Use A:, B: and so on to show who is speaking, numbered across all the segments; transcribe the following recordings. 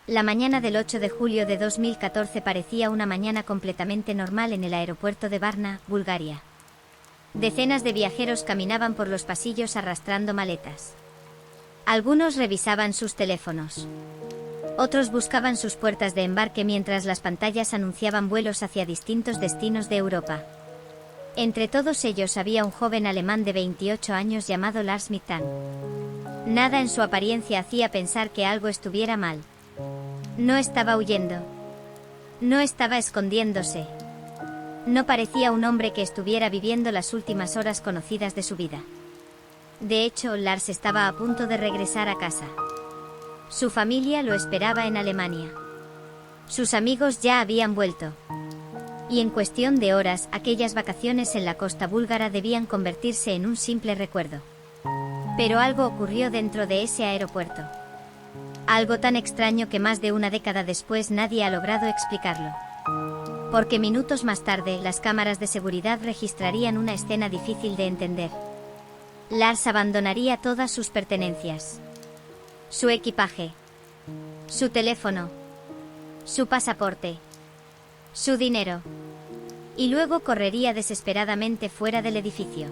A: La mañana del 8 de julio de 2014 parecía una mañana completamente normal en el aeropuerto de Varna, Bulgaria. Decenas de viajeros caminaban por los pasillos arrastrando maletas. Algunos revisaban sus teléfonos. Otros buscaban sus puertas de embarque mientras las pantallas anunciaban vuelos hacia distintos destinos de Europa. Entre todos ellos había un joven alemán de 28 años llamado Lars Mittan. Nada en su apariencia hacía pensar que algo estuviera mal. No estaba huyendo. No estaba escondiéndose. No parecía un hombre que estuviera viviendo las últimas horas conocidas de su vida. De hecho, Lars estaba a punto de regresar a casa. Su familia lo esperaba en Alemania. Sus amigos ya habían vuelto. Y en cuestión de horas, aquellas vacaciones en la costa búlgara debían convertirse en un simple recuerdo. Pero algo ocurrió dentro de ese aeropuerto. Algo tan extraño que más de una década después nadie ha logrado explicarlo. Porque minutos más tarde, las cámaras de seguridad registrarían una escena difícil de entender. Lars abandonaría todas sus pertenencias. Su equipaje. Su teléfono. Su pasaporte. Su dinero. Y luego correría desesperadamente fuera del edificio.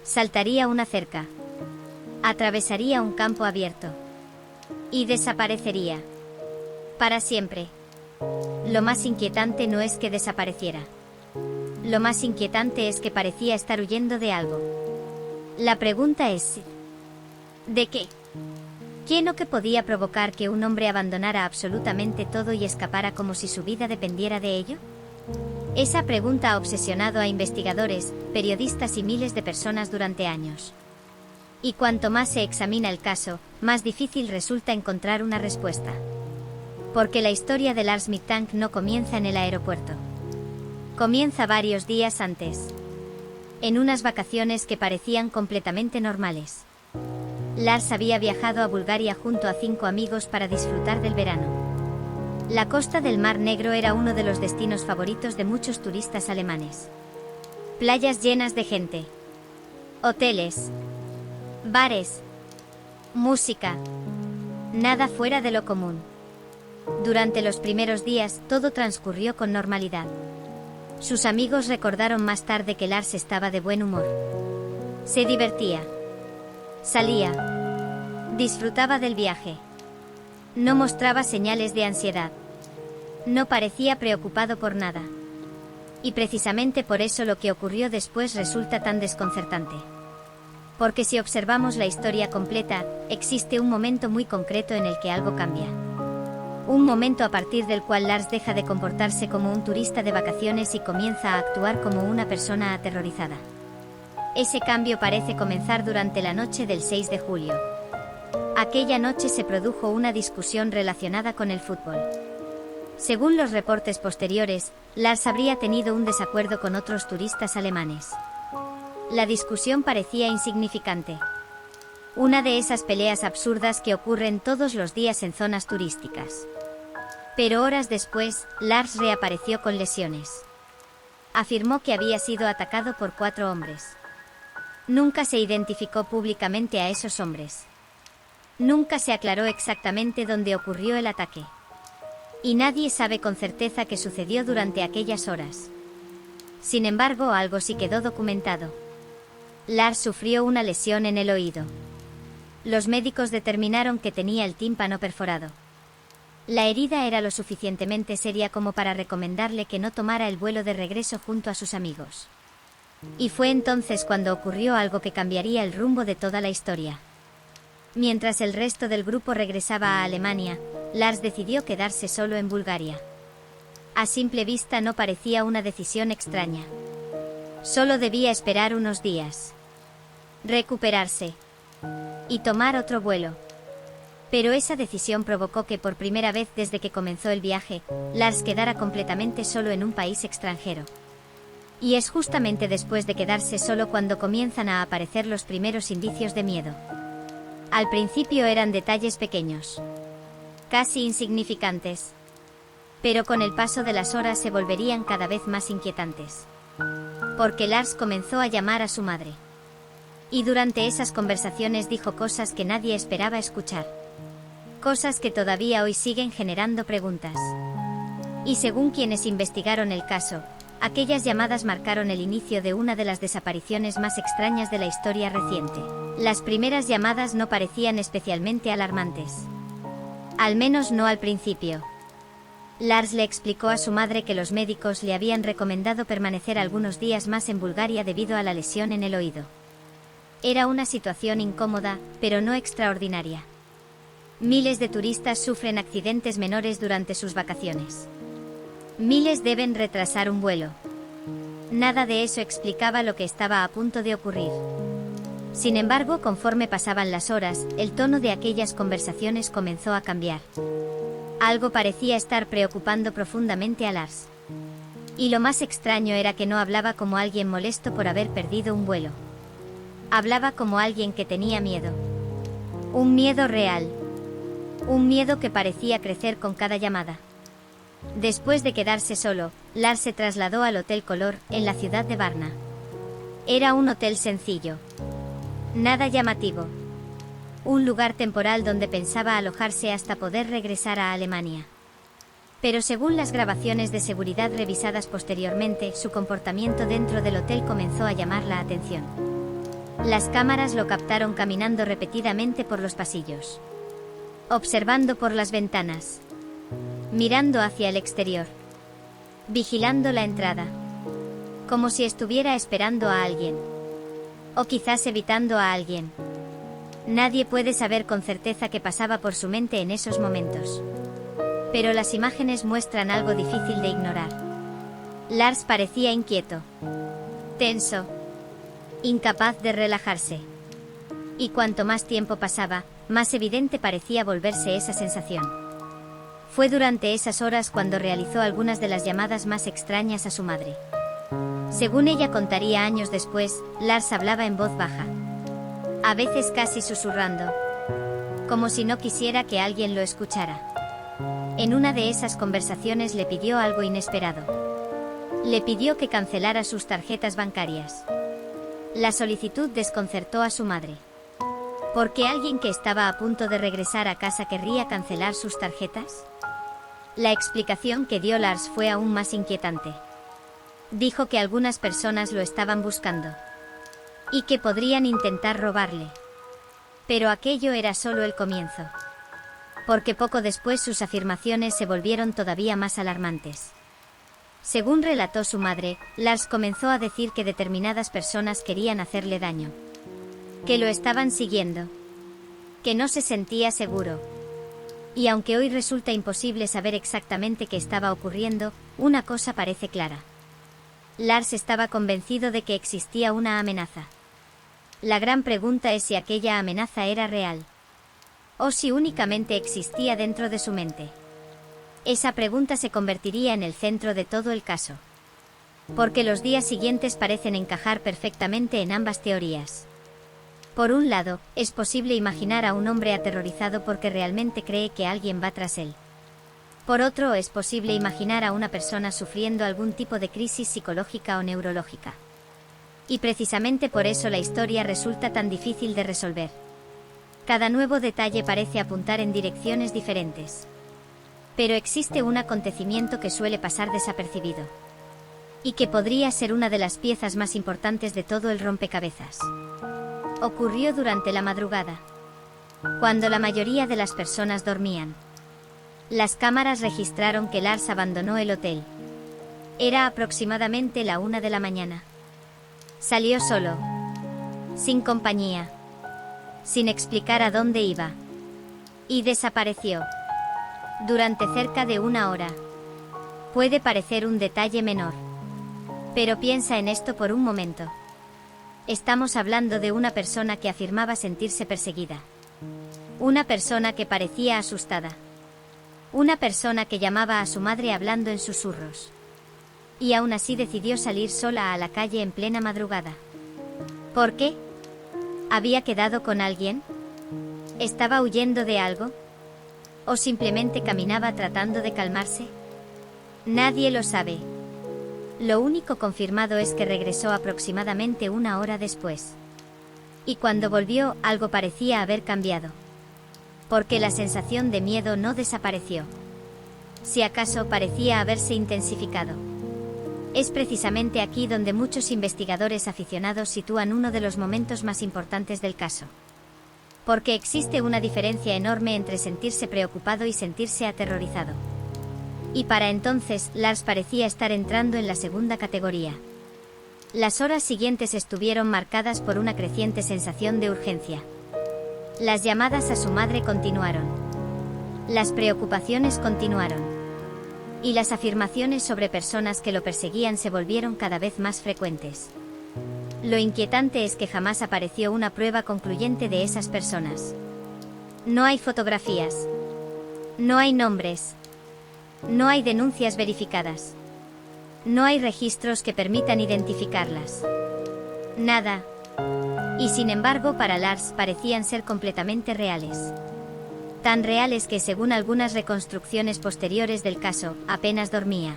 A: Saltaría una cerca. Atravesaría un campo abierto. Y desaparecería. Para siempre. Lo más inquietante no es que desapareciera. Lo más inquietante es que parecía estar huyendo de algo. La pregunta es: ¿de qué? ¿Quién o qué podía provocar que un hombre abandonara absolutamente todo y escapara como si su vida dependiera de ello? Esa pregunta ha obsesionado a investigadores, periodistas y miles de personas durante años. Y cuanto más se examina el caso, más difícil resulta encontrar una respuesta. Porque la historia de Lars Mittan no comienza en el aeropuerto. Comienza varios días antes. En unas vacaciones que parecían completamente normales. Lars había viajado a Bulgaria junto a 5 amigos para disfrutar del verano. La costa del Mar Negro era uno de los destinos favoritos de muchos turistas alemanes. Playas llenas de gente. Hoteles. Bares. Música. Nada fuera de lo común. Durante los primeros días, todo transcurrió con normalidad. Sus amigos recordaron más tarde que Lars estaba de buen humor. Se divertía. Salía. Disfrutaba del viaje. No mostraba señales de ansiedad. No parecía preocupado por nada. Y precisamente por eso lo que ocurrió después resulta tan desconcertante. Porque si observamos la historia completa, existe un momento muy concreto en el que algo cambia. Un momento a partir del cual Lars deja de comportarse como un turista de vacaciones y comienza a actuar como una persona aterrorizada. Ese cambio parece comenzar durante la noche del 6 de julio. Aquella noche se produjo una discusión relacionada con el fútbol. Según los reportes posteriores, Lars habría tenido un desacuerdo con otros turistas alemanes. La discusión parecía insignificante. Una de esas peleas absurdas que ocurren todos los días en zonas turísticas. Pero horas después, Lars reapareció con lesiones. Afirmó que había sido atacado por 4 hombres. Nunca se identificó públicamente a esos hombres. Nunca se aclaró exactamente dónde ocurrió el ataque. Y nadie sabe con certeza qué sucedió durante aquellas horas. Sin embargo, algo sí quedó documentado. Lars sufrió una lesión en el oído. Los médicos determinaron que tenía el tímpano perforado. La herida era lo suficientemente seria como para recomendarle que no tomara el vuelo de regreso junto a sus amigos. Y fue entonces cuando ocurrió algo que cambiaría el rumbo de toda la historia. Mientras el resto del grupo regresaba a Alemania, Lars decidió quedarse solo en Bulgaria. A simple vista no parecía una decisión extraña. Solo debía esperar unos días. Recuperarse. Y tomar otro vuelo. Pero esa decisión provocó que por primera vez desde que comenzó el viaje, Lars quedara completamente solo en un país extranjero. Y es justamente después de quedarse solo cuando comienzan a aparecer los primeros indicios de miedo. Al principio eran detalles pequeños. Casi insignificantes. Pero con el paso de las horas se volverían cada vez más inquietantes. Porque Lars comenzó a llamar a su madre. Y durante esas conversaciones dijo cosas que nadie esperaba escuchar. Cosas que todavía hoy siguen generando preguntas. Y según quienes investigaron el caso, aquellas llamadas marcaron el inicio de una de las desapariciones más extrañas de la historia reciente. Las primeras llamadas no parecían especialmente alarmantes. Al menos no al principio. Lars le explicó a su madre que los médicos le habían recomendado permanecer algunos días más en Bulgaria debido a la lesión en el oído. Era una situación incómoda, pero no extraordinaria. Miles de turistas sufren accidentes menores durante sus vacaciones. Miles deben retrasar un vuelo. Nada de eso explicaba lo que estaba a punto de ocurrir. Sin embargo, conforme pasaban las horas, el tono de aquellas conversaciones comenzó a cambiar. Algo parecía estar preocupando profundamente a Lars. Y lo más extraño era que no hablaba como alguien molesto por haber perdido un vuelo. Hablaba como alguien que tenía miedo. Un miedo real. Un miedo que parecía crecer con cada llamada. Después de quedarse solo, Lars se trasladó al Hotel Color, en la ciudad de Varna. Era un hotel sencillo. Nada llamativo. Un lugar temporal donde pensaba alojarse hasta poder regresar a Alemania. Pero según las grabaciones de seguridad revisadas posteriormente, su comportamiento dentro del hotel comenzó a llamar la atención. Las cámaras lo captaron caminando repetidamente por los pasillos. Observando por las ventanas. Mirando hacia el exterior. Vigilando la entrada. Como si estuviera esperando a alguien. O quizás evitando a alguien. Nadie puede saber con certeza qué pasaba por su mente en esos momentos. Pero las imágenes muestran algo difícil de ignorar. Lars parecía inquieto. Tenso. Incapaz de relajarse. Y cuanto más tiempo pasaba, más evidente parecía volverse esa sensación. Fue durante esas horas cuando realizó algunas de las llamadas más extrañas a su madre. Según ella contaría años después, Lars hablaba en voz baja. A veces casi susurrando. Como si no quisiera que alguien lo escuchara. En una de esas conversaciones le pidió algo inesperado. Le pidió que cancelara sus tarjetas bancarias. La solicitud desconcertó a su madre. ¿Por qué alguien que estaba a punto de regresar a casa querría cancelar sus tarjetas? La explicación que dio Lars fue aún más inquietante. Dijo que algunas personas lo estaban buscando. Y que podrían intentar robarle. Pero aquello era solo el comienzo. Porque poco después sus afirmaciones se volvieron todavía más alarmantes. Según relató su madre, Lars comenzó a decir que determinadas personas querían hacerle daño. Que lo estaban siguiendo. Que no se sentía seguro. Y aunque hoy resulta imposible saber exactamente qué estaba ocurriendo, una cosa parece clara. Lars estaba convencido de que existía una amenaza. La gran pregunta es si aquella amenaza era real. O si únicamente existía dentro de su mente. Esa pregunta se convertiría en el centro de todo el caso. Porque los días siguientes parecen encajar perfectamente en ambas teorías. Por un lado, es posible imaginar a un hombre aterrorizado porque realmente cree que alguien va tras él. Por otro, es posible imaginar a una persona sufriendo algún tipo de crisis psicológica o neurológica. Y precisamente por eso la historia resulta tan difícil de resolver. Cada nuevo detalle parece apuntar en direcciones diferentes. Pero existe un acontecimiento que suele pasar desapercibido. Y que podría ser una de las piezas más importantes de todo el rompecabezas. Ocurrió durante la madrugada. Cuando la mayoría de las personas dormían. Las cámaras registraron que Lars abandonó el hotel. Era aproximadamente la 1 de la mañana. Salió solo. Sin compañía. Sin explicar a dónde iba. Y desapareció. Durante cerca de 1 hora. Puede parecer un detalle menor. Pero piensa en esto por un momento. Estamos hablando de una persona que afirmaba sentirse perseguida. Una persona que parecía asustada. Una persona que llamaba a su madre hablando en susurros. Y aún así decidió salir sola a la calle en plena madrugada. ¿Por qué? ¿Había quedado con alguien? ¿Estaba huyendo de algo? ¿O simplemente caminaba tratando de calmarse? Nadie lo sabe. Lo único confirmado es que regresó aproximadamente 1 hora después. Y cuando volvió, algo parecía haber cambiado. Porque la sensación de miedo no desapareció. Si acaso parecía haberse intensificado. Es precisamente aquí donde muchos investigadores aficionados sitúan uno de los momentos más importantes del caso. Porque existe una diferencia enorme entre sentirse preocupado y sentirse aterrorizado. Y para entonces, Lars parecía estar entrando en la segunda categoría. Las horas siguientes estuvieron marcadas por una creciente sensación de urgencia. Las llamadas a su madre continuaron. Las preocupaciones continuaron. Y las afirmaciones sobre personas que lo perseguían se volvieron cada vez más frecuentes. Lo inquietante es que jamás apareció una prueba concluyente de esas personas. No hay fotografías. No hay nombres. No hay denuncias verificadas. No hay registros que permitan identificarlas. Nada. Y sin embargo, para Lars parecían ser completamente reales. Tan reales que, según algunas reconstrucciones posteriores del caso, apenas dormía.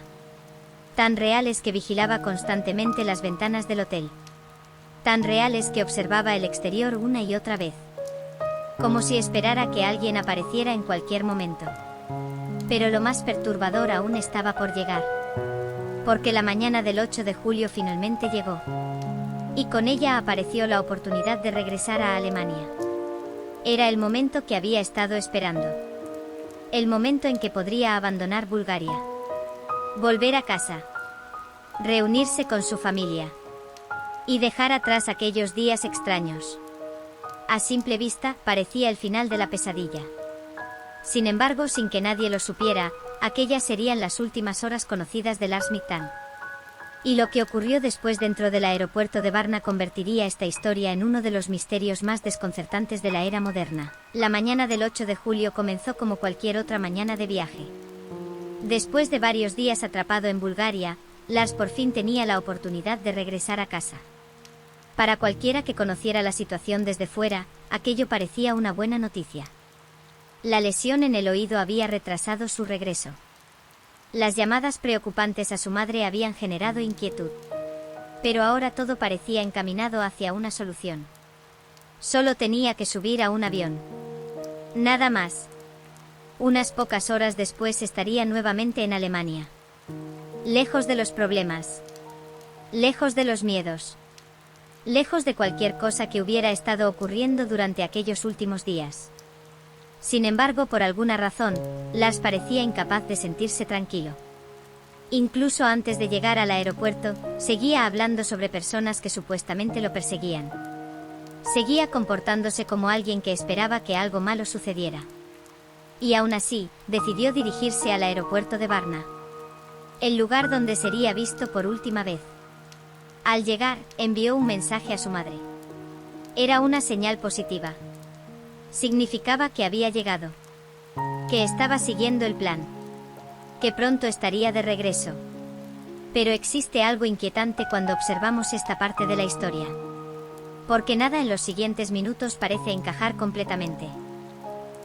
A: Tan reales que vigilaba constantemente las ventanas del hotel. Tan reales que observaba el exterior una y otra vez. Como si esperara que alguien apareciera en cualquier momento. Pero lo más perturbador aún estaba por llegar. Porque la mañana del 8 de julio finalmente llegó. Y con ella apareció la oportunidad de regresar a Alemania. Era el momento que había estado esperando. El momento en que podría abandonar Bulgaria. Volver a casa. Reunirse con su familia. Y dejar atrás aquellos días extraños. A simple vista, parecía el final de la pesadilla. Sin embargo, sin que nadie lo supiera, aquellas serían las últimas horas conocidas de Lars Miktan. Y lo que ocurrió después dentro del aeropuerto de Varna convertiría esta historia en uno de los misterios más desconcertantes de la era moderna. La mañana del 8 de julio comenzó como cualquier otra mañana de viaje. Después de varios días atrapado en Bulgaria, Lars por fin tenía la oportunidad de regresar a casa. Para cualquiera que conociera la situación desde fuera, aquello parecía una buena noticia. La lesión en el oído había retrasado su regreso. Las llamadas preocupantes a su madre habían generado inquietud. Pero ahora todo parecía encaminado hacia una solución. Solo tenía que subir a un avión. Nada más. Unas pocas horas después estaría nuevamente en Alemania. Lejos de los problemas. Lejos de los miedos. Lejos de cualquier cosa que hubiera estado ocurriendo durante aquellos últimos días. Sin embargo, por alguna razón, Lars parecía incapaz de sentirse tranquilo. Incluso antes de llegar al aeropuerto, seguía hablando sobre personas que supuestamente lo perseguían. Seguía comportándose como alguien que esperaba que algo malo sucediera. Y aún así, decidió dirigirse al aeropuerto de Varna. El lugar donde sería visto por última vez. Al llegar, envió un mensaje a su madre. Era una señal positiva. Significaba que había llegado. Que estaba siguiendo el plan. Que pronto estaría de regreso. Pero existe algo inquietante cuando observamos esta parte de la historia. Porque nada en los siguientes minutos parece encajar completamente.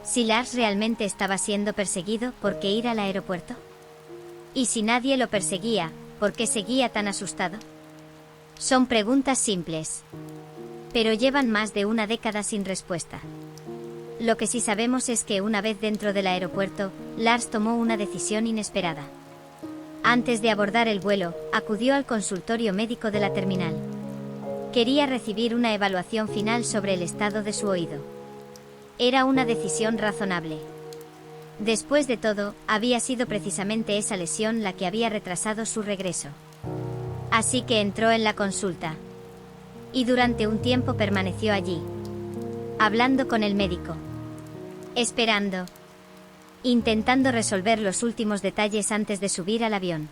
A: Si Lars realmente estaba siendo perseguido, ¿por qué ir al aeropuerto? Y si nadie lo perseguía, ¿por qué seguía tan asustado? Son preguntas simples. Pero llevan más de una década sin respuesta. Lo que sí sabemos es que una vez dentro del aeropuerto, Lars tomó una decisión inesperada. Antes de abordar el vuelo, acudió al consultorio médico de la terminal. Quería recibir una evaluación final sobre el estado de su oído. Era una decisión razonable. Después de todo, había sido precisamente esa lesión la que había retrasado su regreso. Así que entró en la consulta. Y durante un tiempo permaneció allí. Hablando con el médico. Esperando. Intentando resolver los últimos detalles antes de subir al avión.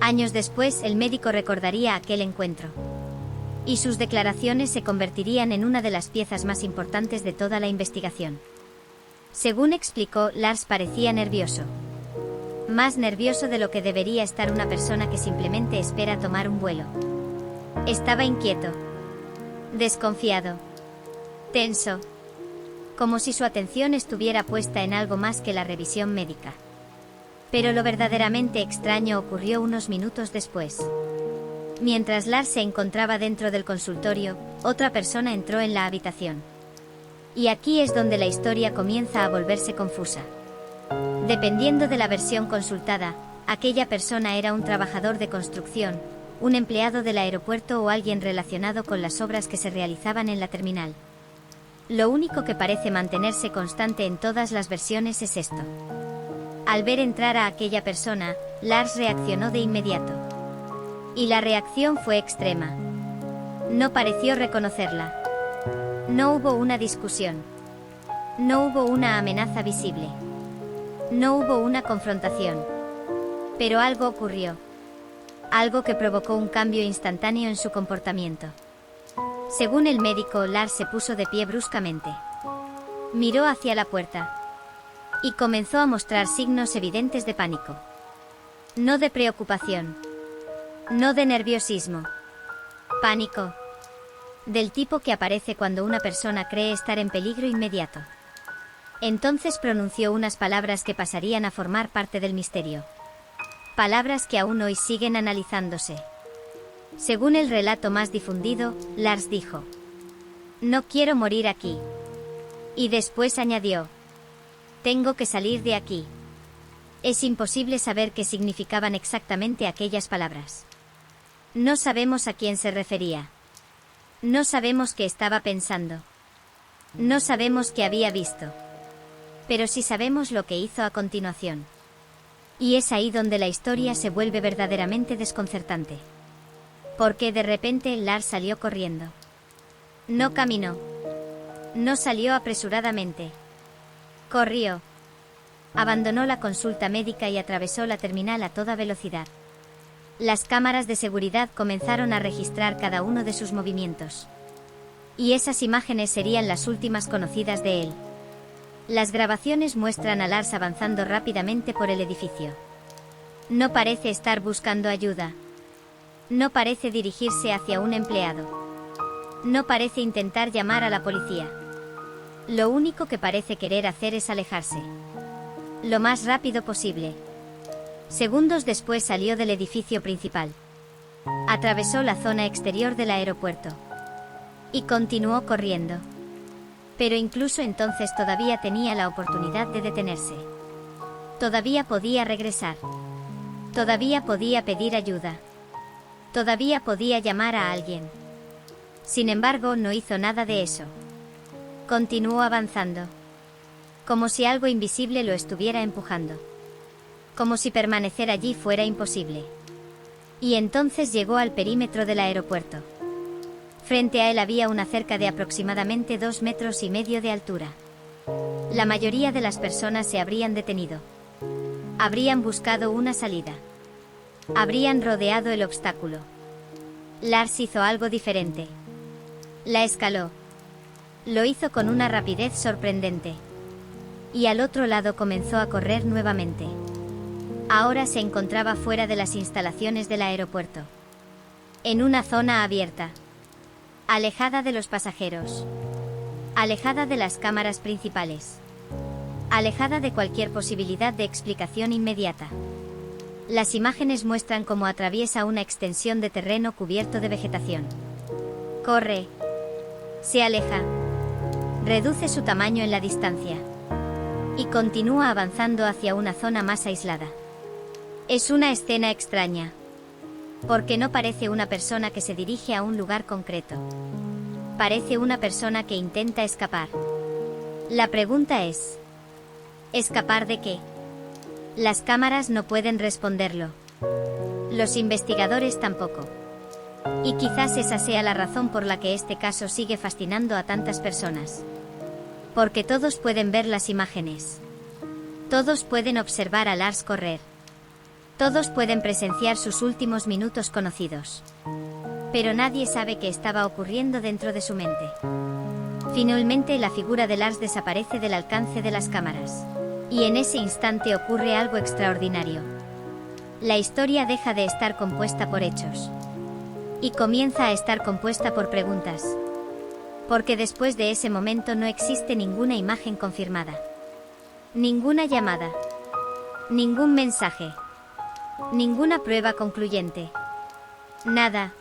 A: Años después, el médico recordaría aquel encuentro. Y sus declaraciones se convertirían en una de las piezas más importantes de toda la investigación. Según explicó, Lars parecía nervioso. Más nervioso de lo que debería estar una persona que simplemente espera tomar un vuelo. Estaba inquieto. Desconfiado. Tenso. Como si su atención estuviera puesta en algo más que la revisión médica. Pero lo verdaderamente extraño ocurrió unos minutos después. Mientras Lars se encontraba dentro del consultorio, otra persona entró en la habitación. Y aquí es donde la historia comienza a volverse confusa. Dependiendo de la versión consultada, aquella persona era un trabajador de construcción, un empleado del aeropuerto o alguien relacionado con las obras que se realizaban en la terminal. Lo único que parece mantenerse constante en todas las versiones es esto. Al ver entrar a aquella persona, Lars reaccionó de inmediato. Y la reacción fue extrema. No pareció reconocerla. No hubo una discusión. No hubo una amenaza visible. No hubo una confrontación. Pero algo ocurrió. Algo que provocó un cambio instantáneo en su comportamiento. Según el médico, Lars se puso de pie bruscamente. Miró hacia la puerta. Y comenzó a mostrar signos evidentes de pánico. No de preocupación. No de nerviosismo. Pánico. Del tipo que aparece cuando una persona cree estar en peligro inmediato. Entonces pronunció unas palabras que pasarían a formar parte del misterio. Palabras que aún hoy siguen analizándose. Según el relato más difundido, Lars dijo: "No quiero morir aquí". Y después añadió: "Tengo que salir de aquí". Es imposible saber qué significaban exactamente aquellas palabras. No sabemos a quién se refería. No sabemos qué estaba pensando. No sabemos qué había visto. Pero sí sabemos lo que hizo a continuación. Y es ahí donde la historia se vuelve verdaderamente desconcertante. Porque de repente Lars salió corriendo. No caminó. No salió apresuradamente. Corrió. Abandonó la consulta médica y atravesó la terminal a toda velocidad. Las cámaras de seguridad comenzaron a registrar cada uno de sus movimientos. Y esas imágenes serían las últimas conocidas de él. Las grabaciones muestran a Lars avanzando rápidamente por el edificio. No parece estar buscando ayuda. No parece dirigirse hacia un empleado. No parece intentar llamar a la policía. Lo único que parece querer hacer es alejarse. Lo más rápido posible. Segundos después salió del edificio principal. Atravesó la zona exterior del aeropuerto. Y continuó corriendo. Pero incluso entonces todavía tenía la oportunidad de detenerse. Todavía podía regresar. Todavía podía pedir ayuda. Todavía podía llamar a alguien. Sin embargo, no hizo nada de eso. Continuó avanzando. Como si algo invisible lo estuviera empujando. Como si permanecer allí fuera imposible. Y entonces llegó al perímetro del aeropuerto. Frente a él había una cerca de aproximadamente 2,5 metros de altura. La mayoría de las personas se habrían detenido. Habrían buscado una salida. Habrían rodeado el obstáculo. Lars hizo algo diferente. La escaló. Lo hizo con una rapidez sorprendente. Y al otro lado comenzó a correr nuevamente. Ahora se encontraba fuera de las instalaciones del aeropuerto. En una zona abierta. Alejada de los pasajeros. Alejada de las cámaras principales. Alejada de cualquier posibilidad de explicación inmediata. Las imágenes muestran cómo atraviesa una extensión de terreno cubierto de vegetación. Corre. Se aleja. Reduce su tamaño en la distancia. Y continúa avanzando hacia una zona más aislada. Es una escena extraña. Porque no parece una persona que se dirige a un lugar concreto. Parece una persona que intenta escapar. La pregunta es: ¿escapar de qué? Las cámaras no pueden responderlo. Los investigadores tampoco. Y quizás esa sea la razón por la que este caso sigue fascinando a tantas personas. Porque todos pueden ver las imágenes. Todos pueden observar a Lars correr. Todos pueden presenciar sus últimos minutos conocidos. Pero nadie sabe qué estaba ocurriendo dentro de su mente. Finalmente la figura de Lars desaparece del alcance de las cámaras. Y en ese instante ocurre algo extraordinario. La historia deja de estar compuesta por hechos. Y comienza a estar compuesta por preguntas. Porque después de ese momento no existe ninguna imagen confirmada. Ninguna llamada. Ningún mensaje. Ninguna prueba concluyente. Nada.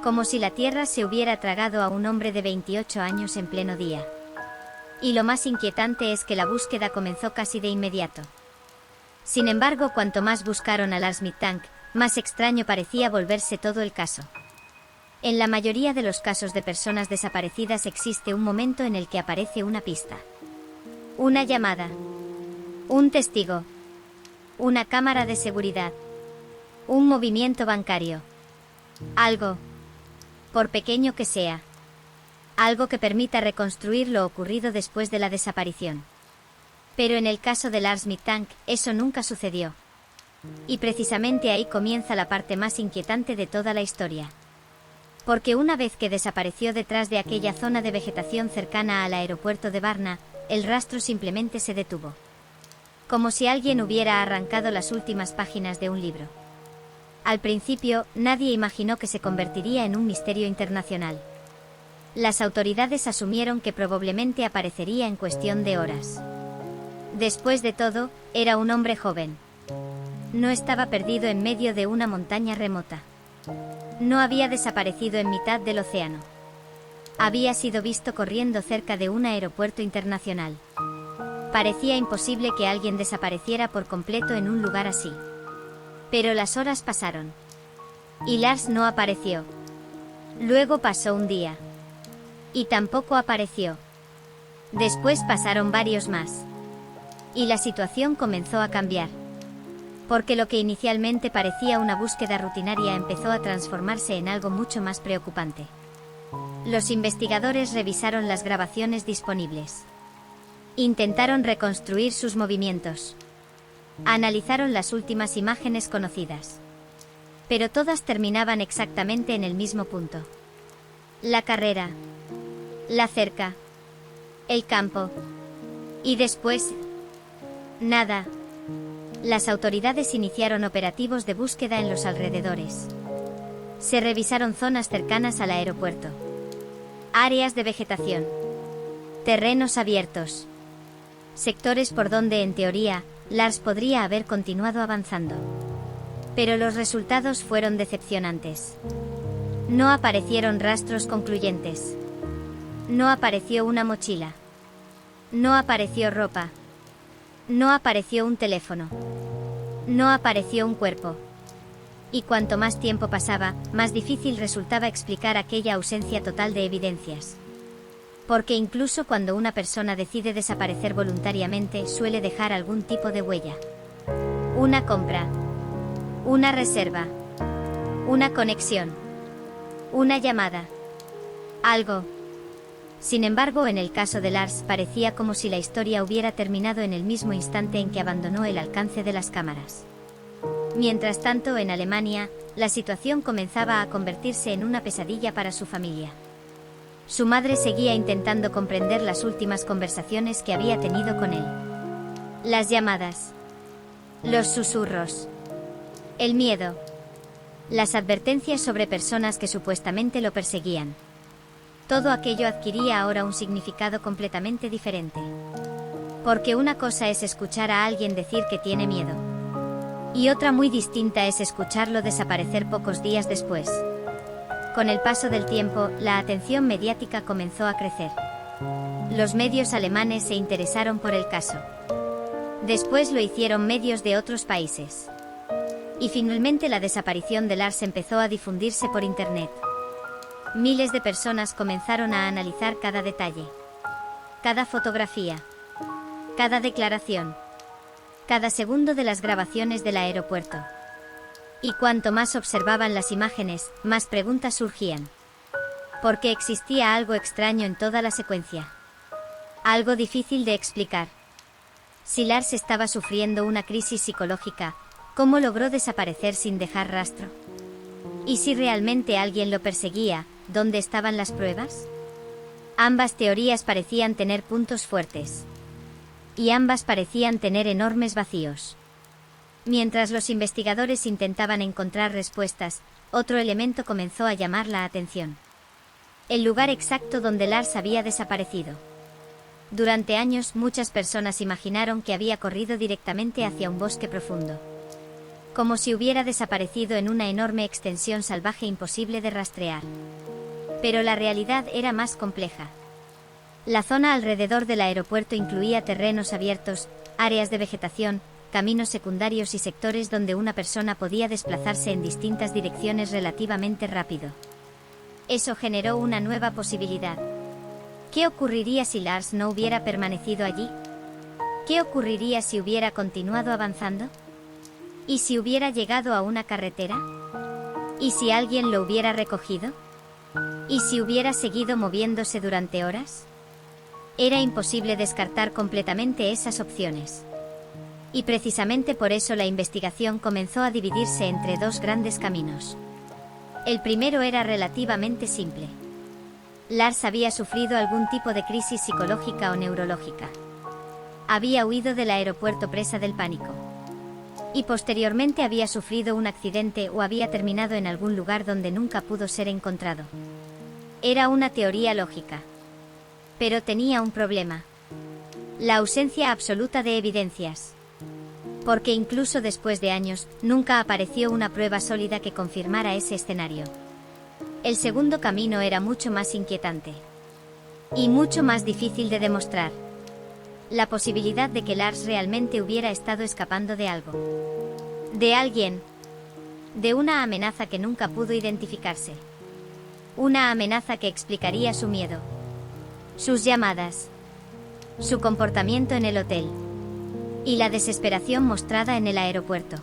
A: Como si la Tierra se hubiera tragado a un hombre de 28 años en pleno día. Y lo más inquietante es que la búsqueda comenzó casi de inmediato. Sin embargo, cuanto más buscaron a Lars Mittank, más extraño parecía volverse todo el caso. En la mayoría de los casos de personas desaparecidas existe un momento en el que aparece una pista. Una llamada. Un testigo. Una cámara de seguridad. Un movimiento bancario. Algo. Por pequeño que sea. Algo que permita reconstruir lo ocurrido después de la desaparición. Pero en el caso de Lars Mittank, eso nunca sucedió. Y precisamente ahí comienza la parte más inquietante de toda la historia. Porque una vez que desapareció detrás de aquella zona de vegetación cercana al aeropuerto de Varna, el rastro simplemente se detuvo. Como si alguien hubiera arrancado las últimas páginas de un libro. Al principio, nadie imaginó que se convertiría en un misterio internacional. Las autoridades asumieron que probablemente aparecería en cuestión de horas. Después de todo, era un hombre joven. No estaba perdido en medio de una montaña remota. No había desaparecido en mitad del océano. Había sido visto corriendo cerca de un aeropuerto internacional. Parecía imposible que alguien desapareciera por completo en un lugar así. Pero las horas pasaron. Y Lars no apareció. Luego pasó un día. Y tampoco apareció. Después pasaron varios más. Y la situación comenzó a cambiar. Porque lo que inicialmente parecía una búsqueda rutinaria empezó a transformarse en algo mucho más preocupante. Los investigadores revisaron las grabaciones disponibles. Intentaron reconstruir sus movimientos. Analizaron las últimas imágenes conocidas. Pero todas terminaban exactamente en el mismo punto. La carrera. La cerca. El campo. Y después... nada. Las autoridades iniciaron operativos de búsqueda en los alrededores. Se revisaron zonas cercanas al aeropuerto. Áreas de vegetación. Terrenos abiertos. Sectores por donde, en teoría, Lars podría haber continuado avanzando. Pero los resultados fueron decepcionantes. No aparecieron rastros concluyentes. No apareció una mochila. No apareció ropa. No apareció un teléfono. No apareció un cuerpo. Y cuanto más tiempo pasaba, más difícil resultaba explicar aquella ausencia total de evidencias. Porque incluso cuando una persona decide desaparecer voluntariamente, suele dejar algún tipo de huella. Una compra. Una reserva. Una conexión. Una llamada. Algo. Sin embargo, en el caso de Lars, parecía como si la historia hubiera terminado en el mismo instante en que abandonó el alcance de las cámaras. Mientras tanto, en Alemania, la situación comenzaba a convertirse en una pesadilla para su familia. Su madre seguía intentando comprender las últimas conversaciones que había tenido con él. Las llamadas. Los susurros. El miedo. Las advertencias sobre personas que supuestamente lo perseguían. Todo aquello adquiría ahora un significado completamente diferente. Porque una cosa es escuchar a alguien decir que tiene miedo. Y otra muy distinta es escucharlo desaparecer pocos días después. Con el paso del tiempo, la atención mediática comenzó a crecer. Los medios alemanes se interesaron por el caso. Después lo hicieron medios de otros países. Y finalmente la desaparición de Lars empezó a difundirse por Internet. Miles de personas comenzaron a analizar cada detalle. Cada fotografía. Cada declaración. Cada segundo de las grabaciones del aeropuerto. Y cuanto más observaban las imágenes, más preguntas surgían. Porque existía algo extraño en toda la secuencia. Algo difícil de explicar. Si Lars estaba sufriendo una crisis psicológica, ¿cómo logró desaparecer sin dejar rastro? ¿Y si realmente alguien lo perseguía, dónde estaban las pruebas? Ambas teorías parecían tener puntos fuertes. Y ambas parecían tener enormes vacíos. Mientras los investigadores intentaban encontrar respuestas, otro elemento comenzó a llamar la atención. El lugar exacto donde Lars había desaparecido. Durante años, muchas personas imaginaron que había corrido directamente hacia un bosque profundo. Como si hubiera desaparecido en una enorme extensión salvaje imposible de rastrear. Pero la realidad era más compleja. La zona alrededor del aeropuerto incluía terrenos abiertos, áreas de vegetación, caminos secundarios y sectores donde una persona podía desplazarse en distintas direcciones relativamente rápido. Eso generó una nueva posibilidad. ¿Qué ocurriría si Lars no hubiera permanecido allí? ¿Qué ocurriría si hubiera continuado avanzando? ¿Y si hubiera llegado a una carretera? ¿Y si alguien lo hubiera recogido? ¿Y si hubiera seguido moviéndose durante horas? Era imposible descartar completamente esas opciones. Y precisamente por eso la investigación comenzó a dividirse entre dos grandes caminos. El primero era relativamente simple. Lars había sufrido algún tipo de crisis psicológica o neurológica. Había huido del aeropuerto presa del pánico. Y posteriormente había sufrido un accidente o había terminado en algún lugar donde nunca pudo ser encontrado. Era una teoría lógica. Pero tenía un problema. La ausencia absoluta de evidencias. Porque incluso después de años, nunca apareció una prueba sólida que confirmara ese escenario. El segundo camino era mucho más inquietante. Y mucho más difícil de demostrar. La posibilidad de que Lars realmente hubiera estado escapando de algo. De alguien. De una amenaza que nunca pudo identificarse. Una amenaza que explicaría su miedo. Sus llamadas. Su comportamiento en el hotel. Y la desesperación mostrada en el aeropuerto.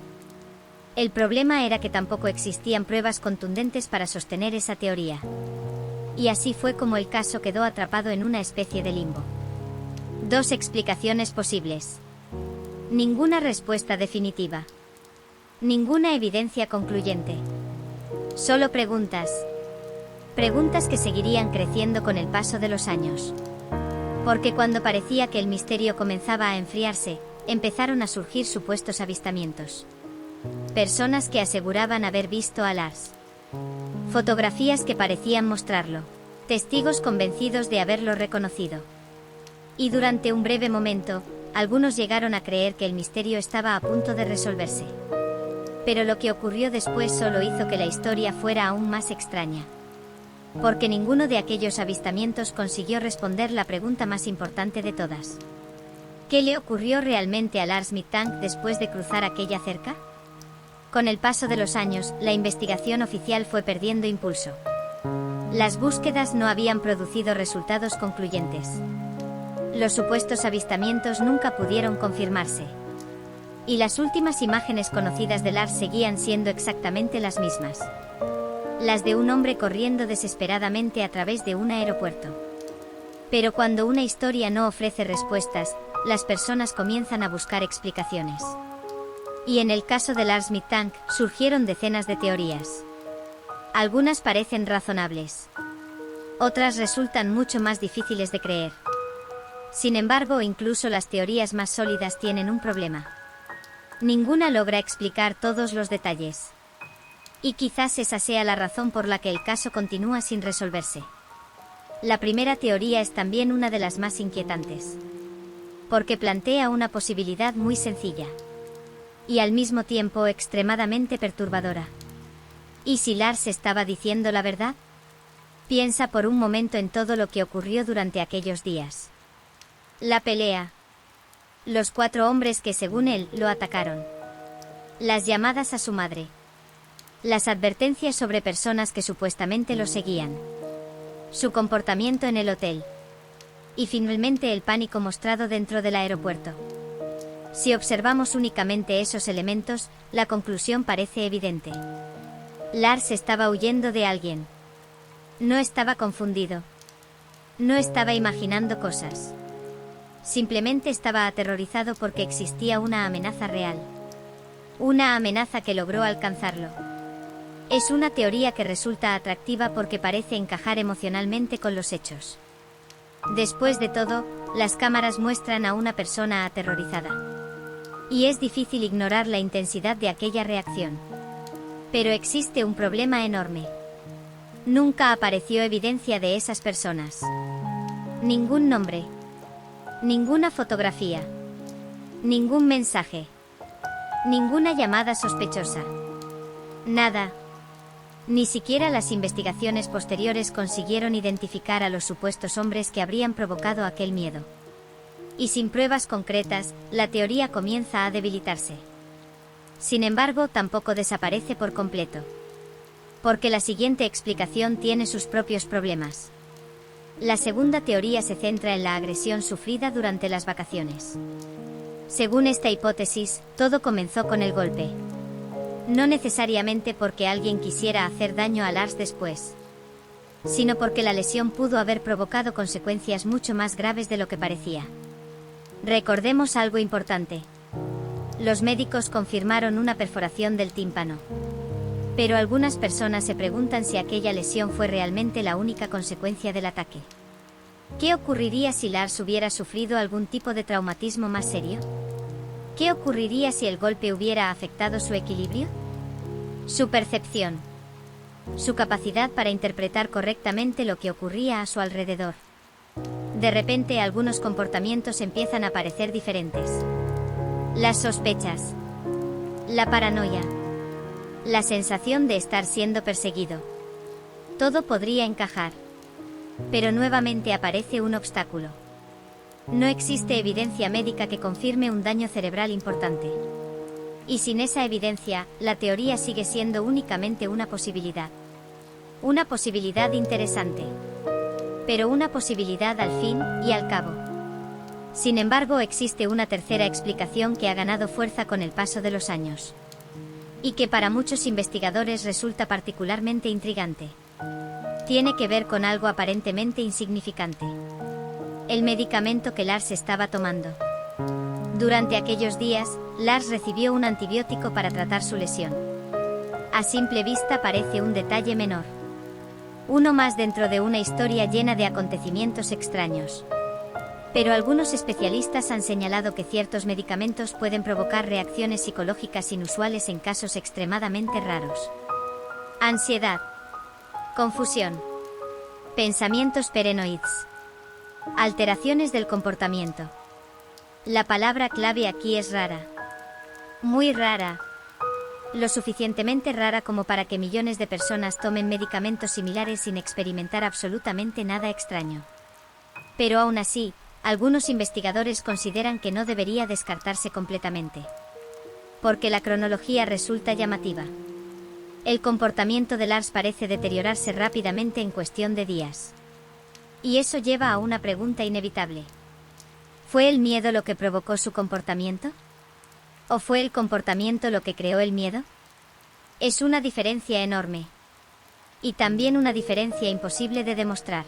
A: El problema era que tampoco existían pruebas contundentes para sostener esa teoría. Y así fue como el caso quedó atrapado en una especie de limbo. Dos explicaciones posibles. Ninguna respuesta definitiva. Ninguna evidencia concluyente. Solo preguntas. Preguntas que seguirían creciendo con el paso de los años. Porque cuando parecía que el misterio comenzaba a enfriarse, empezaron a surgir supuestos avistamientos. Personas que aseguraban haber visto a Lars. Fotografías que parecían mostrarlo. Testigos convencidos de haberlo reconocido. Y durante un breve momento, algunos llegaron a creer que el misterio estaba a punto de resolverse. Pero lo que ocurrió después solo hizo que la historia fuera aún más extraña. Porque ninguno de aquellos avistamientos consiguió responder la pregunta más importante de todas. ¿Qué le ocurrió realmente a Lars Midtbank después de cruzar aquella cerca? Con el paso de los años, la investigación oficial fue perdiendo impulso. Las búsquedas no habían producido resultados concluyentes. Los supuestos avistamientos nunca pudieron confirmarse. Y las últimas imágenes conocidas de Lars seguían siendo exactamente las mismas. Las de un hombre corriendo desesperadamente a través de un aeropuerto. Pero cuando una historia no ofrece respuestas, las personas comienzan a buscar explicaciones. Y en el caso de Lars Midtbank, surgieron decenas de teorías. Algunas parecen razonables. Otras resultan mucho más difíciles de creer. Sin embargo, incluso las teorías más sólidas tienen un problema. Ninguna logra explicar todos los detalles. Y quizás esa sea la razón por la que el caso continúa sin resolverse. La primera teoría es también una de las más inquietantes. Porque plantea una posibilidad muy sencilla. Y al mismo tiempo extremadamente perturbadora. ¿Y si Lars estaba diciendo la verdad? Piensa por un momento en todo lo que ocurrió durante aquellos días. La pelea. Los 4 hombres que según él lo atacaron. Las llamadas a su madre. Las advertencias sobre personas que supuestamente lo seguían. Su comportamiento en el hotel. Y finalmente el pánico mostrado dentro del aeropuerto. Si observamos únicamente esos elementos, la conclusión parece evidente. Lars estaba huyendo de alguien. No estaba confundido. No estaba imaginando cosas. Simplemente estaba aterrorizado porque existía una amenaza real. Una amenaza que logró alcanzarlo. Es una teoría que resulta atractiva porque parece encajar emocionalmente con los hechos. Después de todo, las cámaras muestran a una persona aterrorizada. Y es difícil ignorar la intensidad de aquella reacción. Pero existe un problema enorme. Nunca apareció evidencia de esas personas. Ningún nombre. Ninguna fotografía. Ningún mensaje. Ninguna llamada sospechosa. Nada. Ni siquiera las investigaciones posteriores consiguieron identificar a los supuestos hombres que habrían provocado aquel miedo. Y sin pruebas concretas, la teoría comienza a debilitarse. Sin embargo, tampoco desaparece por completo. Porque la siguiente explicación tiene sus propios problemas. La segunda teoría se centra en la agresión sufrida durante las vacaciones. Según esta hipótesis, todo comenzó con el golpe. No necesariamente porque alguien quisiera hacer daño a Lars después, sino porque la lesión pudo haber provocado consecuencias mucho más graves de lo que parecía. Recordemos algo importante. Los médicos confirmaron una perforación del tímpano. Pero algunas personas se preguntan si aquella lesión fue realmente la única consecuencia del ataque. ¿Qué ocurriría si Lars hubiera sufrido algún tipo de traumatismo más serio? ¿Qué ocurriría si el golpe hubiera afectado su equilibrio? Su percepción. Su capacidad para interpretar correctamente lo que ocurría a su alrededor. De repente, algunos comportamientos empiezan a parecer diferentes. Las sospechas. La paranoia. La sensación de estar siendo perseguido. Todo podría encajar. Pero nuevamente aparece un obstáculo. No existe evidencia médica que confirme un daño cerebral importante. Y sin esa evidencia, la teoría sigue siendo únicamente una posibilidad. Una posibilidad interesante. Pero una posibilidad al fin y al cabo. Sin embargo, existe una tercera explicación que ha ganado fuerza con el paso de los años. Y que para muchos investigadores resulta particularmente intrigante. Tiene que ver con algo aparentemente insignificante. El medicamento que Lars estaba tomando. Durante aquellos días, Lars recibió un antibiótico para tratar su lesión. A simple vista parece un detalle menor. Uno más dentro de una historia llena de acontecimientos extraños. Pero algunos especialistas han señalado que ciertos medicamentos pueden provocar reacciones psicológicas inusuales en casos extremadamente raros. Ansiedad. Confusión. Pensamientos paranoides. Alteraciones del comportamiento. La palabra clave aquí es rara. Muy rara. Lo suficientemente rara como para que millones de personas tomen medicamentos similares sin experimentar absolutamente nada extraño. Pero aún así, algunos investigadores consideran que no debería descartarse completamente. Porque la cronología resulta llamativa. El comportamiento de Lars parece deteriorarse rápidamente en cuestión de días. Y eso lleva a una pregunta inevitable. ¿Fue el miedo lo que provocó su comportamiento? ¿O fue el comportamiento lo que creó el miedo? Es una diferencia enorme. Y también una diferencia imposible de demostrar.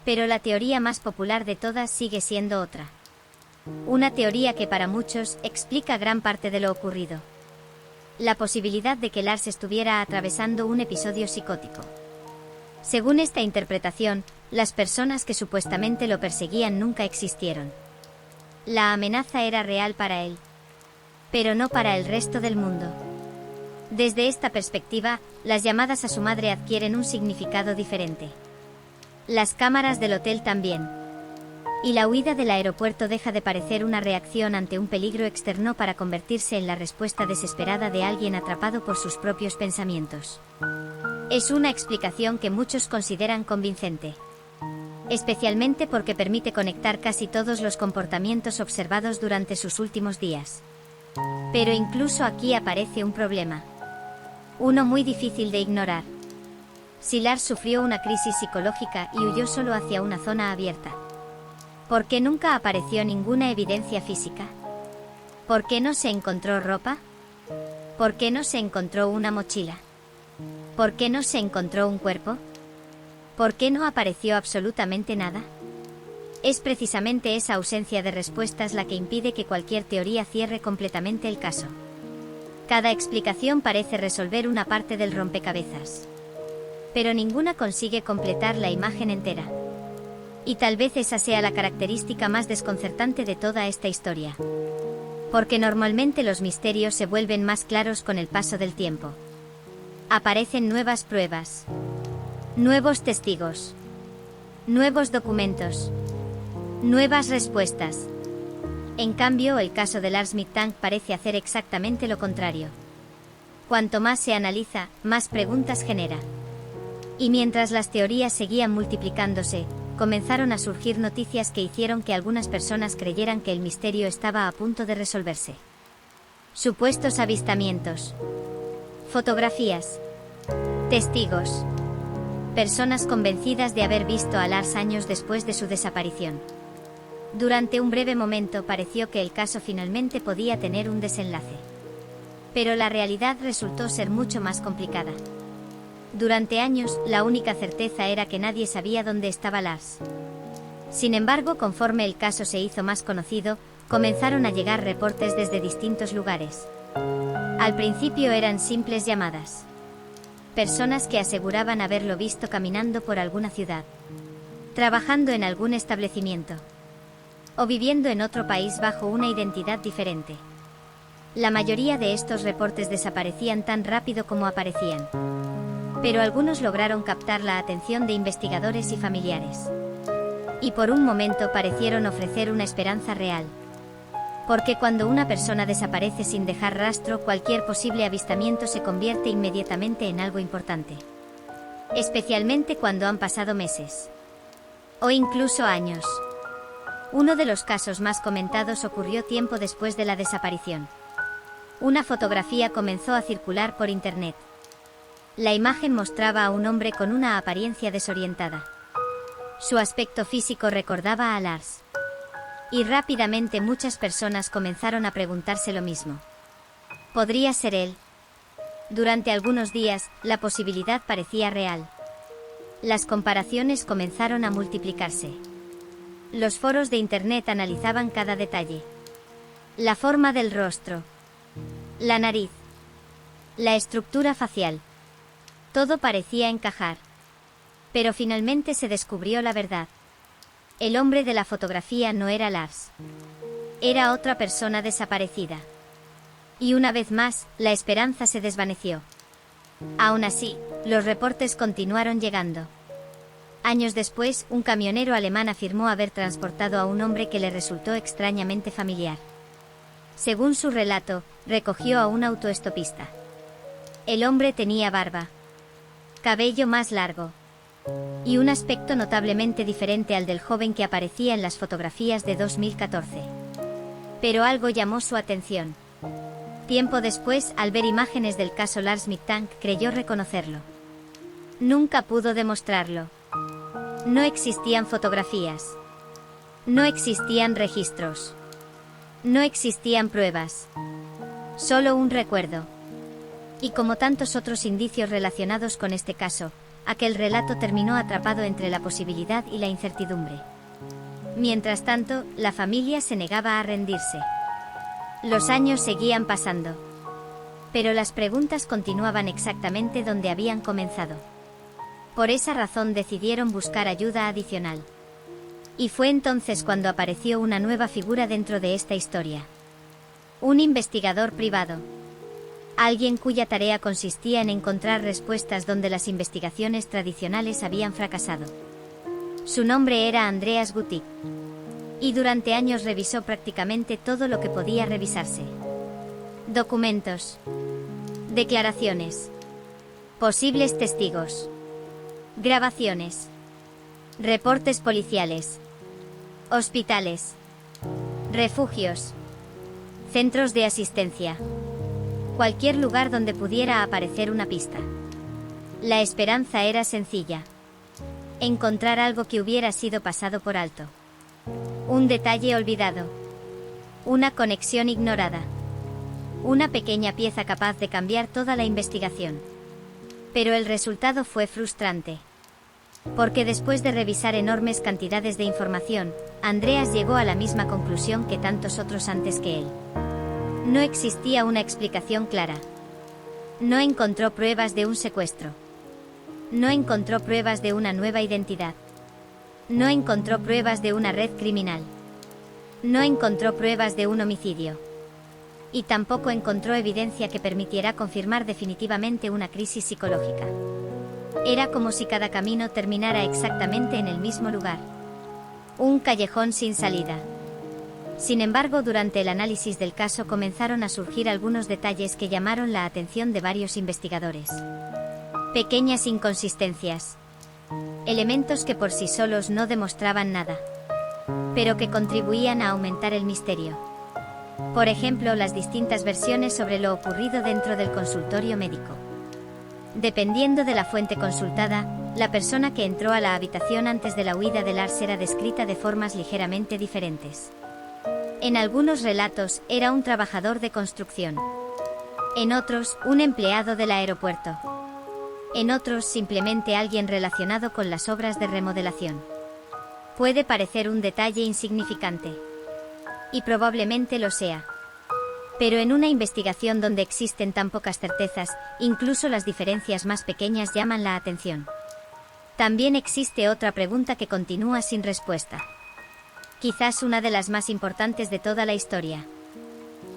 A: Pero la teoría más popular de todas sigue siendo otra. Una teoría que para muchos explica gran parte de lo ocurrido. La posibilidad de que Lars estuviera atravesando un episodio psicótico. Según esta interpretación, las personas que supuestamente lo perseguían nunca existieron. La amenaza era real para él. Pero no para el resto del mundo. Desde esta perspectiva, las llamadas a su madre adquieren un significado diferente. Las cámaras del hotel también. Y la huida del aeropuerto deja de parecer una reacción ante un peligro externo para convertirse en la respuesta desesperada de alguien atrapado por sus propios pensamientos. Es una explicación que muchos consideran convincente. Especialmente porque permite conectar casi todos los comportamientos observados durante sus últimos días. Pero incluso aquí aparece un problema. Uno muy difícil de ignorar. Si Lars sufrió una crisis psicológica y huyó solo hacia una zona abierta, ¿por qué nunca apareció ninguna evidencia física? ¿Por qué no se encontró ropa? ¿Por qué no se encontró una mochila? ¿Por qué no se encontró un cuerpo? ¿Por qué no apareció absolutamente nada? Es precisamente esa ausencia de respuestas la que impide que cualquier teoría cierre completamente el caso. Cada explicación parece resolver una parte del rompecabezas. Pero ninguna consigue completar la imagen entera. Y tal vez esa sea la característica más desconcertante de toda esta historia. Porque normalmente los misterios se vuelven más claros con el paso del tiempo. Aparecen nuevas pruebas. Nuevos testigos. Nuevos documentos. Nuevas respuestas. En cambio, el caso de Lars Mittank parece hacer exactamente lo contrario. Cuanto más se analiza, más preguntas genera. Y mientras las teorías seguían multiplicándose, comenzaron a surgir noticias que hicieron que algunas personas creyeran que el misterio estaba a punto de resolverse. Supuestos avistamientos. Fotografías. Testigos. Personas convencidas de haber visto a Lars años después de su desaparición. Durante un breve momento pareció que el caso finalmente podía tener un desenlace. Pero la realidad resultó ser mucho más complicada. Durante años, la única certeza era que nadie sabía dónde estaba Lars. Sin embargo, conforme el caso se hizo más conocido, comenzaron a llegar reportes desde distintos lugares. Al principio eran simples llamadas. Personas que aseguraban haberlo visto caminando por alguna ciudad, trabajando en algún establecimiento, o viviendo en otro país bajo una identidad diferente. La mayoría de estos reportes desaparecían tan rápido como aparecían. Pero algunos lograron captar la atención de investigadores y familiares. Y por un momento parecieron ofrecer una esperanza real. Porque cuando una persona desaparece sin dejar rastro, cualquier posible avistamiento se convierte inmediatamente en algo importante. Especialmente cuando han pasado meses. O incluso años. Uno de los casos más comentados ocurrió tiempo después de la desaparición. Una fotografía comenzó a circular por internet. La imagen mostraba a un hombre con una apariencia desorientada. Su aspecto físico recordaba a Lars. Y rápidamente muchas personas comenzaron a preguntarse lo mismo. ¿Podría ser él? Durante algunos días, la posibilidad parecía real. Las comparaciones comenzaron a multiplicarse. Los foros de internet analizaban cada detalle. La forma del rostro. La nariz. La estructura facial. Todo parecía encajar. Pero finalmente se descubrió la verdad. El hombre de la fotografía no era Lars. Era otra persona desaparecida. Y una vez más, la esperanza se desvaneció. Aún así, los reportes continuaron llegando. Años después, un camionero alemán afirmó haber transportado a un hombre que le resultó extrañamente familiar. Según su relato, recogió a un autoestopista. El hombre tenía barba, cabello más largo y un aspecto notablemente diferente al del joven que aparecía en las fotografías de 2014. Pero algo llamó su atención. Tiempo después, al ver imágenes del caso Lars Mittank, creyó reconocerlo. Nunca pudo demostrarlo. No existían fotografías. No existían registros. No existían pruebas. Solo un recuerdo. Y como tantos otros indicios relacionados con este caso, aquel relato terminó atrapado entre la posibilidad y la incertidumbre. Mientras tanto, la familia se negaba a rendirse. Los años seguían pasando. Pero las preguntas continuaban exactamente donde habían comenzado. Por esa razón decidieron buscar ayuda adicional. Y fue entonces cuando apareció una nueva figura dentro de esta historia. Un investigador privado. Alguien cuya tarea consistía en encontrar respuestas donde las investigaciones tradicionales habían fracasado. Su nombre era Andreas Gutik. Y durante años revisó prácticamente todo lo que podía revisarse. Documentos. Declaraciones. Posibles testigos. Grabaciones. Reportes policiales. Hospitales. Refugios. Centros de asistencia. Cualquier lugar donde pudiera aparecer una pista. La esperanza era sencilla. Encontrar algo que hubiera sido pasado por alto. Un detalle olvidado. Una conexión ignorada. Una pequeña pieza capaz de cambiar toda la investigación. Pero el resultado fue frustrante. Porque después de revisar enormes cantidades de información, Andreas llegó a la misma conclusión que tantos otros antes que él. No existía una explicación clara. No encontró pruebas de un secuestro. No encontró pruebas de una nueva identidad. No encontró pruebas de una red criminal. No encontró pruebas de un homicidio. Y tampoco encontró evidencia que permitiera confirmar definitivamente una crisis psicológica. Era como si cada camino terminara exactamente en el mismo lugar. Un callejón sin salida. Sin embargo, durante el análisis del caso comenzaron a surgir algunos detalles que llamaron la atención de varios investigadores. Pequeñas inconsistencias. Elementos que por sí solos no demostraban nada, pero que contribuían a aumentar el misterio. Por ejemplo, las distintas versiones sobre lo ocurrido dentro del consultorio médico. Dependiendo de la fuente consultada, la persona que entró a la habitación antes de la huida de Lars era descrita de formas ligeramente diferentes. En algunos relatos, era un trabajador de construcción. En otros, un empleado del aeropuerto. En otros, simplemente alguien relacionado con las obras de remodelación. Puede parecer un detalle insignificante. Y probablemente lo sea. Pero en una investigación donde existen tan pocas certezas, incluso las diferencias más pequeñas llaman la atención. También existe otra pregunta que continúa sin respuesta. Quizás una de las más importantes de toda la historia.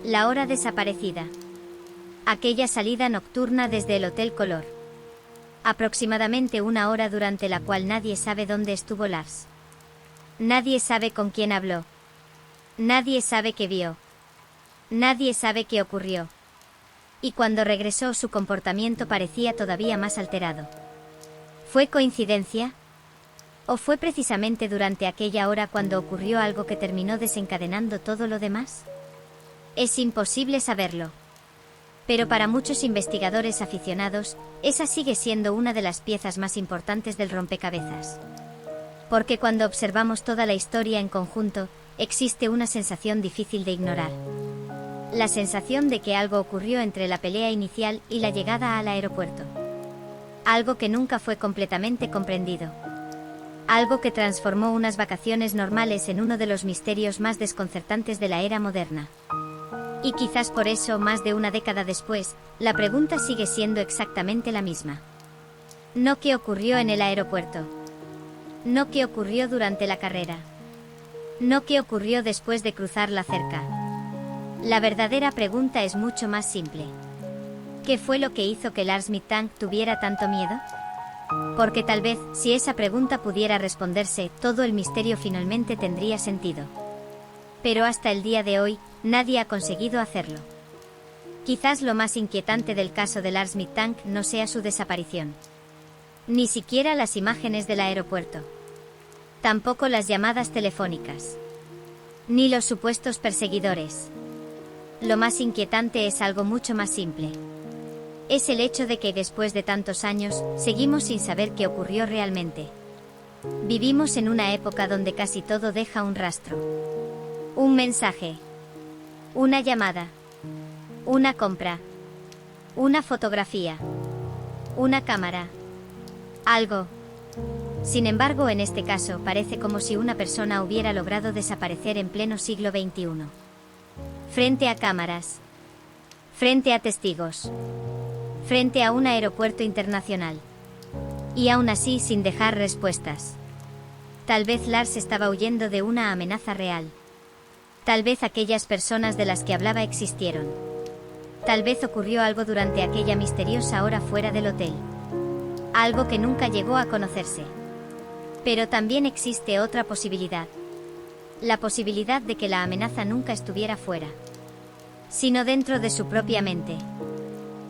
A: La hora desaparecida. Aquella salida nocturna desde el Hotel Color. Aproximadamente una hora durante la cual nadie sabe dónde estuvo Lars. Nadie sabe con quién habló. Nadie sabe qué vio. Nadie sabe qué ocurrió. Y cuando regresó, su comportamiento parecía todavía más alterado. ¿Fue coincidencia? ¿O fue precisamente durante aquella hora cuando ocurrió algo que terminó desencadenando todo lo demás? Es imposible saberlo. Pero para muchos investigadores aficionados, esa sigue siendo una de las piezas más importantes del rompecabezas. Porque cuando observamos toda la historia en conjunto, existe una sensación difícil de ignorar. La sensación de que algo ocurrió entre la pelea inicial y la llegada al aeropuerto. Algo que nunca fue completamente comprendido. Algo que transformó unas vacaciones normales en uno de los misterios más desconcertantes de la era moderna. Y quizás por eso, más de una década después, la pregunta sigue siendo exactamente la misma. No qué ocurrió en el aeropuerto. No qué ocurrió durante la carrera. No qué ocurrió después de cruzar la cerca. La verdadera pregunta es mucho más simple. ¿Qué fue lo que hizo que Lars Mittank tuviera tanto miedo? Porque tal vez, si esa pregunta pudiera responderse, todo el misterio finalmente tendría sentido. Pero hasta el día de hoy, nadie ha conseguido hacerlo. Quizás lo más inquietante del caso de Lars Mittank no sea su desaparición. Ni siquiera las imágenes del aeropuerto. Tampoco las llamadas telefónicas. Ni los supuestos perseguidores. Lo más inquietante es algo mucho más simple. Es el hecho de que después de tantos años, seguimos sin saber qué ocurrió realmente. Vivimos en una época donde casi todo deja un rastro. Un mensaje. Una llamada. Una compra. Una fotografía. Una cámara. Algo. Sin embargo, en este caso, parece como si una persona hubiera logrado desaparecer en pleno siglo XXI. Frente a cámaras. Frente a testigos. Frente a un aeropuerto internacional. Y aún así sin dejar respuestas. Tal vez Lars estaba huyendo de una amenaza real. Tal vez aquellas personas de las que hablaba existieron. Tal vez ocurrió algo durante aquella misteriosa hora fuera del hotel. Algo que nunca llegó a conocerse. Pero también existe otra posibilidad. La posibilidad de que la amenaza nunca estuviera fuera, sino dentro de su propia mente.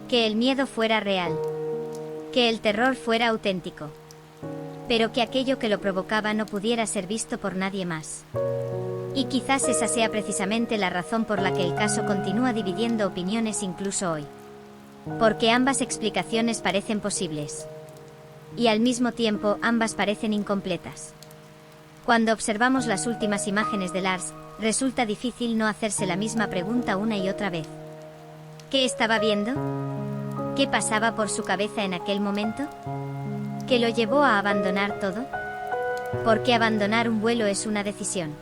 A: Que el miedo fuera real. Que el terror fuera auténtico. Pero que aquello que lo provocaba no pudiera ser visto por nadie más. Y quizás esa sea precisamente la razón por la que el caso continúa dividiendo opiniones incluso hoy. Porque ambas explicaciones parecen posibles. Y al mismo tiempo ambas parecen incompletas. Cuando observamos las últimas imágenes de Lars, resulta difícil no hacerse la misma pregunta una y otra vez. ¿Qué estaba viendo? ¿Qué pasaba por su cabeza en aquel momento? ¿Qué lo llevó a abandonar todo? Porque abandonar un vuelo es una decisión.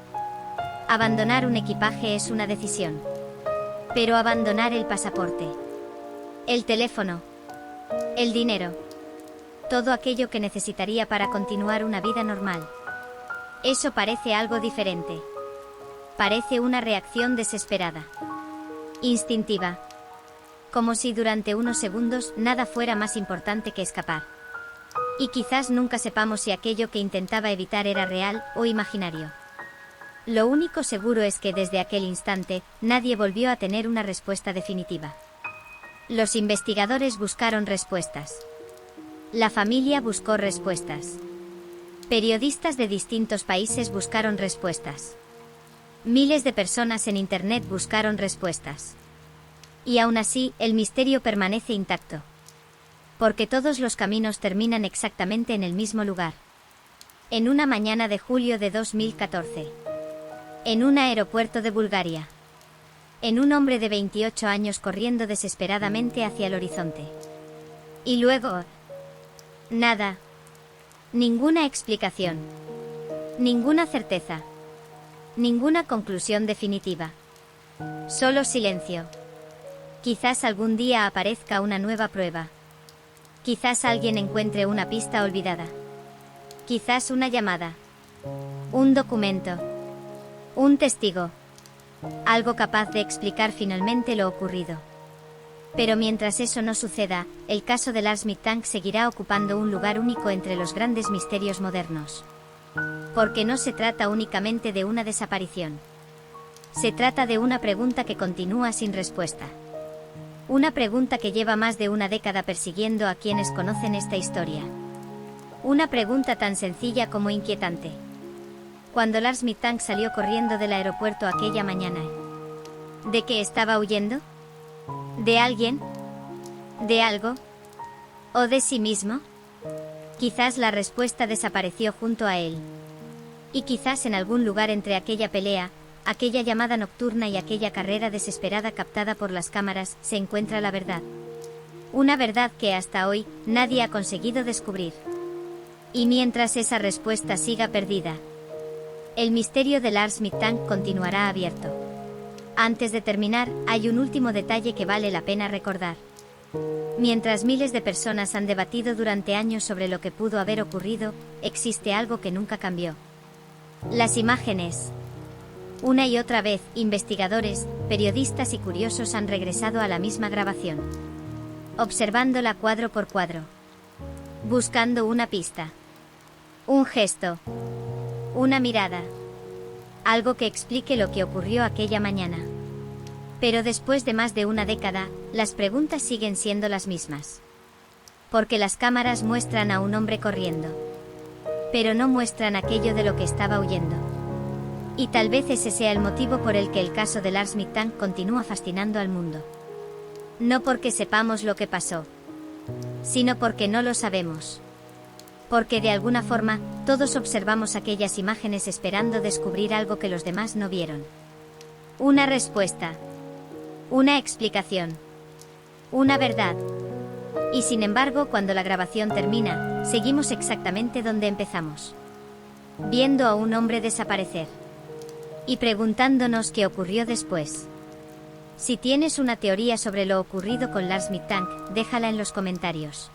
A: Abandonar un equipaje es una decisión. Pero abandonar el pasaporte, el teléfono, el dinero, todo aquello que necesitaría para continuar una vida normal. Eso parece algo diferente. Parece una reacción desesperada. Instintiva. Como si durante unos segundos nada fuera más importante que escapar. Y quizás nunca sepamos si aquello que intentaba evitar era real o imaginario. Lo único seguro es que desde aquel instante, nadie volvió a tener una respuesta definitiva. Los investigadores buscaron respuestas. La familia buscó respuestas. Periodistas de distintos países buscaron respuestas. Miles de personas en Internet buscaron respuestas. Y aún así, el misterio permanece intacto. Porque todos los caminos terminan exactamente en el mismo lugar. En una mañana de julio de 2014. En un aeropuerto de Bulgaria. En un hombre de 28 años corriendo desesperadamente hacia el horizonte. Y luego... nada. Ninguna explicación. Ninguna certeza. Ninguna conclusión definitiva. Solo silencio. Quizás algún día aparezca una nueva prueba. Quizás alguien encuentre una pista olvidada. Quizás una llamada. Un documento. Un testigo. Algo capaz de explicar finalmente lo ocurrido. Pero mientras eso no suceda, el caso del Arsmith Tank seguirá ocupando un lugar único entre los grandes misterios modernos. Porque no se trata únicamente de una desaparición. Se trata de una pregunta que continúa sin respuesta. Una pregunta que lleva más de una década persiguiendo a quienes conocen esta historia. Una pregunta tan sencilla como inquietante. Cuando el Arsmith Tank salió corriendo del aeropuerto aquella mañana, ¿de qué estaba huyendo? ¿De alguien? ¿De algo? ¿O de sí mismo? Quizás la respuesta desapareció junto a él. Y quizás en algún lugar entre aquella pelea, aquella llamada nocturna y aquella carrera desesperada captada por las cámaras, se encuentra la verdad. Una verdad que hasta hoy nadie ha conseguido descubrir. Y mientras esa respuesta siga perdida, el misterio del Arsmith Tank continuará abierto. Antes de terminar, hay un último detalle que vale la pena recordar. Mientras miles de personas han debatido durante años sobre lo que pudo haber ocurrido, existe algo que nunca cambió. Las imágenes. Una y otra vez, investigadores, periodistas y curiosos han regresado a la misma grabación. Observándola cuadro por cuadro. Buscando una pista. Un gesto. Una mirada. Algo que explique lo que ocurrió aquella mañana. Pero después de más de una década, las preguntas siguen siendo las mismas. Porque las cámaras muestran a un hombre corriendo. Pero no muestran aquello de lo que estaba huyendo. Y tal vez ese sea el motivo por el que el caso del Arsmith Tank continúa fascinando al mundo. No porque sepamos lo que pasó, sino porque no lo sabemos. Porque de alguna forma, todos observamos aquellas imágenes esperando descubrir algo que los demás no vieron. Una respuesta. Una explicación. Una verdad. Y sin embargo, cuando la grabación termina, seguimos exactamente donde empezamos. Viendo a un hombre desaparecer. Y preguntándonos qué ocurrió después. Si tienes una teoría sobre lo ocurrido con el Arsmith Tank, déjala en los comentarios.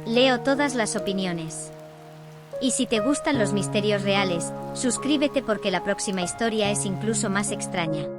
A: Leo todas las opiniones. Y si te gustan los misterios reales, suscríbete porque la próxima historia es incluso más extraña.